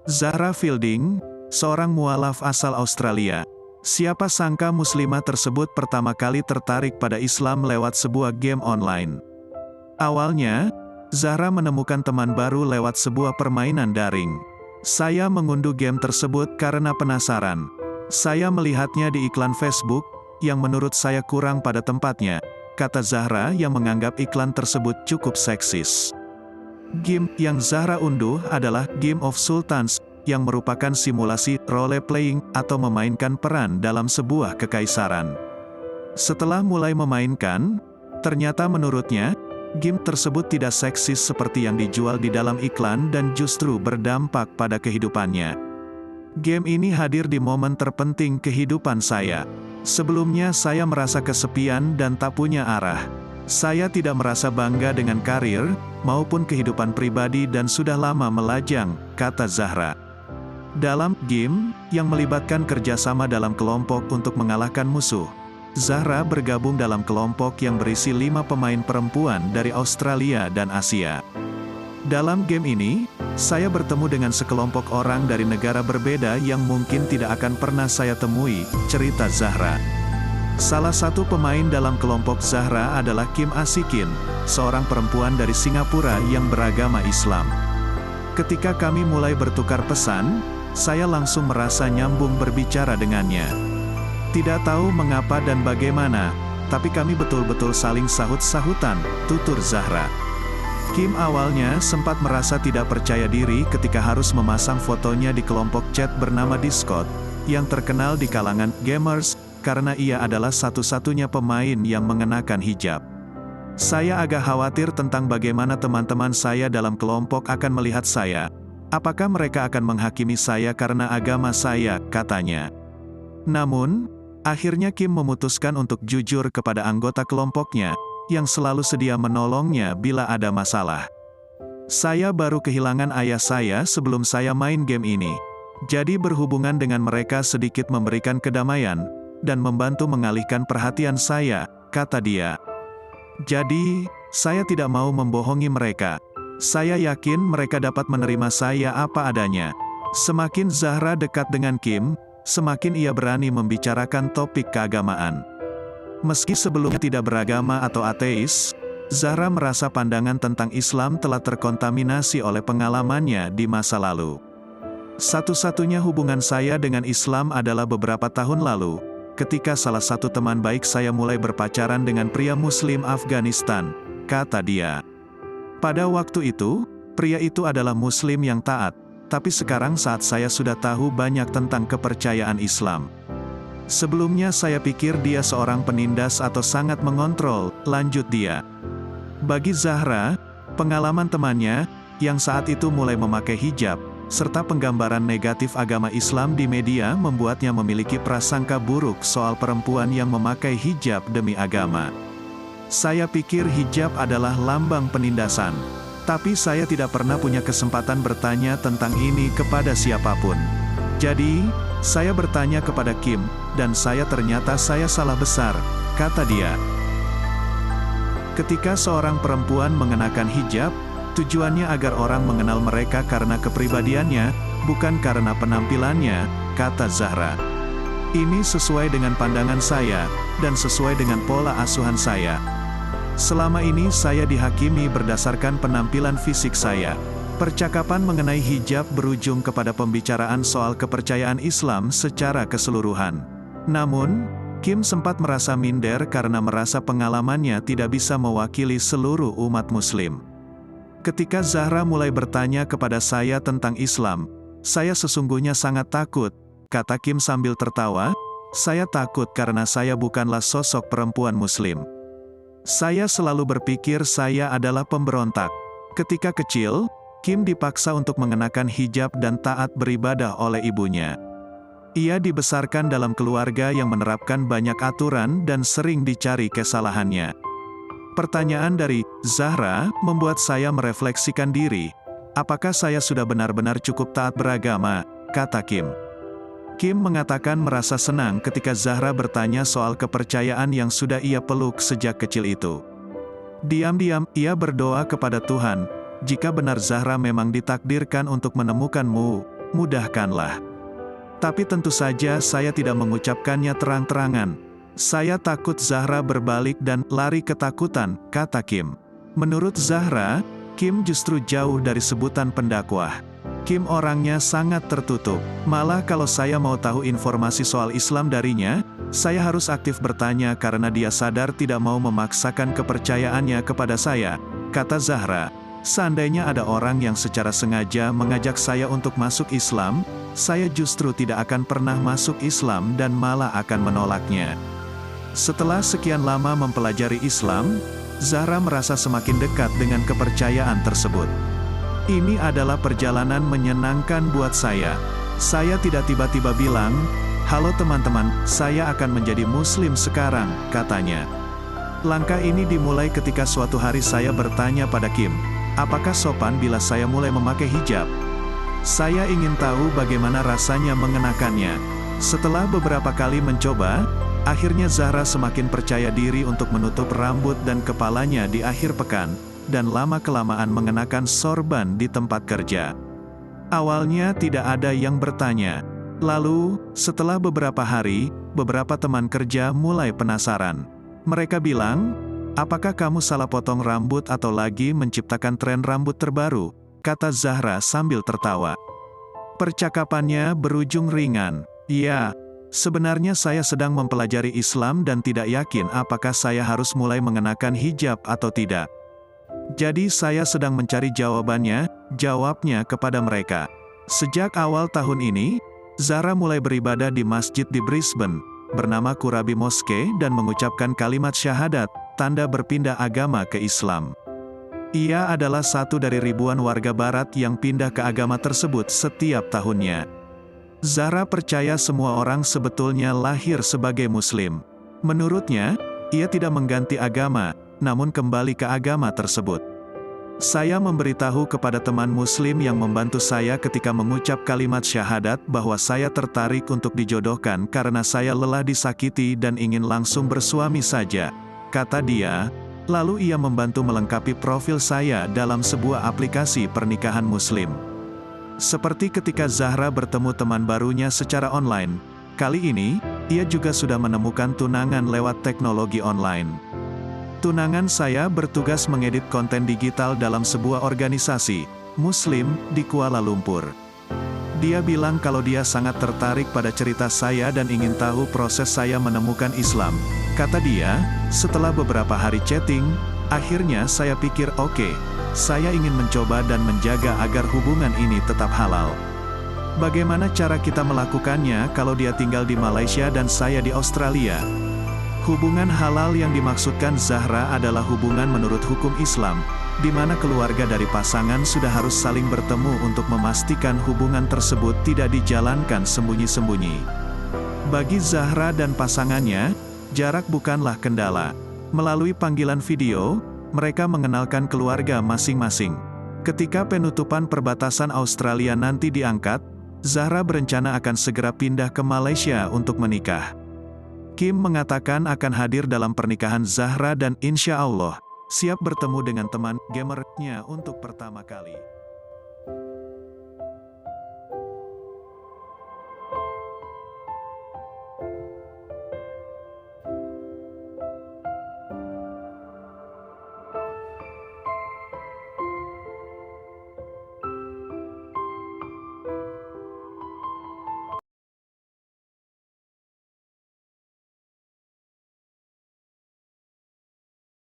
Zahra Fielding, seorang mualaf asal Australia. Siapa sangka muslimah tersebut pertama kali tertarik pada Islam lewat sebuah game online. Awalnya, Zahra menemukan teman baru lewat sebuah permainan daring. Saya mengunduh game tersebut karena penasaran. Saya melihatnya di iklan Facebook, yang menurut saya kurang pada tempatnya, kata Zahra yang menganggap iklan tersebut cukup seksis. Game yang Zahra unduh adalah Game of Sultans, yang merupakan simulasi role-playing atau memainkan peran dalam sebuah kekaisaran. Setelah mulai memainkan, ternyata menurutnya, game tersebut tidak seksis seperti yang dijual di dalam iklan dan justru berdampak pada kehidupannya. Game ini hadir di momen terpenting kehidupan saya. Sebelumnya saya merasa kesepian dan tak punya arah. Saya tidak merasa bangga dengan karir, maupun kehidupan pribadi dan sudah lama melajang, kata Zahra. Dalam game, yang melibatkan kerjasama dalam kelompok untuk mengalahkan musuh, Zahra bergabung dalam kelompok yang berisi 5 pemain perempuan dari Australia dan Asia. Dalam game ini, saya bertemu dengan sekelompok orang dari negara berbeda yang mungkin tidak akan pernah saya temui, cerita Zahra. Salah satu pemain dalam kelompok Zahra adalah Kim Asikin, seorang perempuan dari Singapura yang beragama Islam. Ketika kami mulai bertukar pesan, saya langsung merasa nyambung berbicara dengannya. Tidak tahu mengapa dan bagaimana, tapi kami betul-betul saling sahut-sahutan, tutur Zahra. Kim awalnya sempat merasa tidak percaya diri ketika harus memasang fotonya di kelompok chat bernama Discord, yang terkenal di kalangan gamers, karena ia adalah satu-satunya pemain yang mengenakan hijab. Saya agak khawatir tentang bagaimana teman-teman saya dalam kelompok akan melihat saya. Apakah mereka akan menghakimi saya karena agama saya, katanya. Namun, akhirnya Kim memutuskan untuk jujur kepada anggota kelompoknya, yang selalu sedia menolongnya bila ada masalah. Saya baru kehilangan ayah saya sebelum saya main game ini. Jadi berhubungan dengan mereka sedikit memberikan kedamaian, dan membantu mengalihkan perhatian saya, kata dia. Jadi, saya tidak mau membohongi mereka. Saya yakin mereka dapat menerima saya apa adanya. Semakin Zahra dekat dengan Kim, semakin ia berani membicarakan topik keagamaan. Meski sebelumnya tidak beragama atau ateis, Zahra merasa pandangan tentang Islam telah terkontaminasi oleh pengalamannya di masa lalu. Satu-satunya hubungan saya dengan Islam adalah beberapa tahun lalu, ketika salah satu teman baik saya mulai berpacaran dengan pria Muslim Afghanistan, kata dia. Pada waktu itu, pria itu adalah Muslim yang taat, tapi sekarang saat saya sudah tahu banyak tentang kepercayaan Islam. Sebelumnya saya pikir dia seorang penindas atau sangat mengontrol, lanjut dia. Bagi Zahra, pengalaman temannya, yang saat itu mulai memakai hijab, serta penggambaran negatif agama Islam di media membuatnya memiliki prasangka buruk soal perempuan yang memakai hijab demi agama. Saya pikir hijab adalah lambang penindasan. Tapi saya tidak pernah punya kesempatan bertanya tentang ini kepada siapapun. Jadi, saya bertanya kepada Kim, dan ternyata saya salah besar, kata dia. Ketika seorang perempuan mengenakan hijab, tujuannya agar orang mengenal mereka karena kepribadiannya, bukan karena penampilannya, kata Zahra. Ini sesuai dengan pandangan saya, dan sesuai dengan pola asuhan saya. Selama ini saya dihakimi berdasarkan penampilan fisik saya. Percakapan mengenai hijab berujung kepada pembicaraan soal kepercayaan Islam secara keseluruhan. Namun, Kim sempat merasa minder karena merasa pengalamannya tidak bisa mewakili seluruh umat Muslim. Ketika Zahra mulai bertanya kepada saya tentang Islam, saya sesungguhnya sangat takut, kata Kim sambil tertawa. Saya takut karena saya bukanlah sosok perempuan Muslim. Saya selalu berpikir saya adalah pemberontak. Ketika kecil, Kim dipaksa untuk mengenakan hijab dan taat beribadah oleh ibunya. Ia dibesarkan dalam keluarga yang menerapkan banyak aturan dan sering dicari kesalahannya. Pertanyaan dari Zahra membuat saya merefleksikan diri. Apakah saya sudah benar-benar cukup taat beragama, kata Kim. Kim mengatakan merasa senang ketika Zahra bertanya soal kepercayaan yang sudah ia peluk sejak kecil itu. Diam-diam, ia berdoa kepada Tuhan, jika benar Zahra memang ditakdirkan untuk menemukanmu, mudahkanlah. Tapi tentu saja saya tidak mengucapkannya terang-terangan. Saya takut Zahra berbalik dan lari ketakutan, kata Kim. Menurut Zahra, Kim justru jauh dari sebutan pendakwah. Kim orangnya sangat tertutup. Malah kalau saya mau tahu informasi soal Islam darinya, saya harus aktif bertanya karena dia sadar tidak mau memaksakan kepercayaannya kepada saya, kata Zahra. Seandainya ada orang yang secara sengaja mengajak saya untuk masuk Islam, saya justru tidak akan pernah masuk Islam dan malah akan menolaknya. Setelah sekian lama mempelajari Islam, Zahra merasa semakin dekat dengan kepercayaan tersebut. Ini adalah perjalanan menyenangkan buat saya. Saya tidak tiba-tiba bilang, "Halo teman-teman, saya akan menjadi Muslim sekarang," katanya. Langkah ini dimulai ketika suatu hari saya bertanya pada Kim, apakah sopan bila saya mulai memakai hijab? Saya ingin tahu bagaimana rasanya mengenakannya. Setelah beberapa kali mencoba, akhirnya Zahra semakin percaya diri untuk menutup rambut dan kepalanya di akhir pekan, dan lama-kelamaan mengenakan sorban di tempat kerja. Awalnya tidak ada yang bertanya. Lalu, setelah beberapa hari, beberapa teman kerja mulai penasaran. Mereka bilang, "Apakah kamu salah potong rambut atau lagi menciptakan tren rambut terbaru?" kata Zahra sambil tertawa. Percakapannya berujung ringan. "Ya, sebenarnya saya sedang mempelajari Islam dan tidak yakin apakah saya harus mulai mengenakan hijab atau tidak. Jadi saya sedang mencari jawabannya," jawabnya kepada mereka. Sejak awal tahun ini, Zahra mulai beribadah di masjid di Brisbane, bernama Kurabi Mosque dan mengucapkan kalimat syahadat, tanda berpindah agama ke Islam. Ia adalah satu dari ribuan warga barat yang pindah ke agama tersebut setiap tahunnya. Zahra percaya semua orang sebetulnya lahir sebagai Muslim. Menurutnya, ia tidak mengganti agama, namun kembali ke agama tersebut. Saya memberitahu kepada teman Muslim yang membantu saya ketika mengucap kalimat syahadat bahwa saya tertarik untuk dijodohkan karena saya lelah disakiti dan ingin langsung bersuami saja, kata dia. Lalu ia membantu melengkapi profil saya dalam sebuah aplikasi pernikahan Muslim. Seperti ketika Zahra bertemu teman barunya secara online, kali ini, ia juga sudah menemukan tunangan lewat teknologi online. Tunangan saya bertugas mengedit konten digital dalam sebuah organisasi Muslim di Kuala Lumpur. Dia bilang kalau dia sangat tertarik pada cerita saya dan ingin tahu proses saya menemukan Islam. Kata dia, setelah beberapa hari chatting, akhirnya saya pikir oke, saya ingin mencoba dan menjaga agar hubungan ini tetap halal. Bagaimana cara kita melakukannya kalau dia tinggal di Malaysia dan saya di Australia? Hubungan halal yang dimaksudkan Zahra adalah hubungan menurut hukum Islam, di mana keluarga dari pasangan sudah harus saling bertemu untuk memastikan hubungan tersebut tidak dijalankan sembunyi-sembunyi. Bagi Zahra dan pasangannya, jarak bukanlah kendala. Melalui panggilan video, mereka mengenalkan keluarga masing-masing. Ketika penutupan perbatasan Australia nanti diangkat, Zahra berencana akan segera pindah ke Malaysia untuk menikah. Kim mengatakan akan hadir dalam pernikahan Zahra dan insya Allah, siap bertemu dengan teman gamernya untuk pertama kali.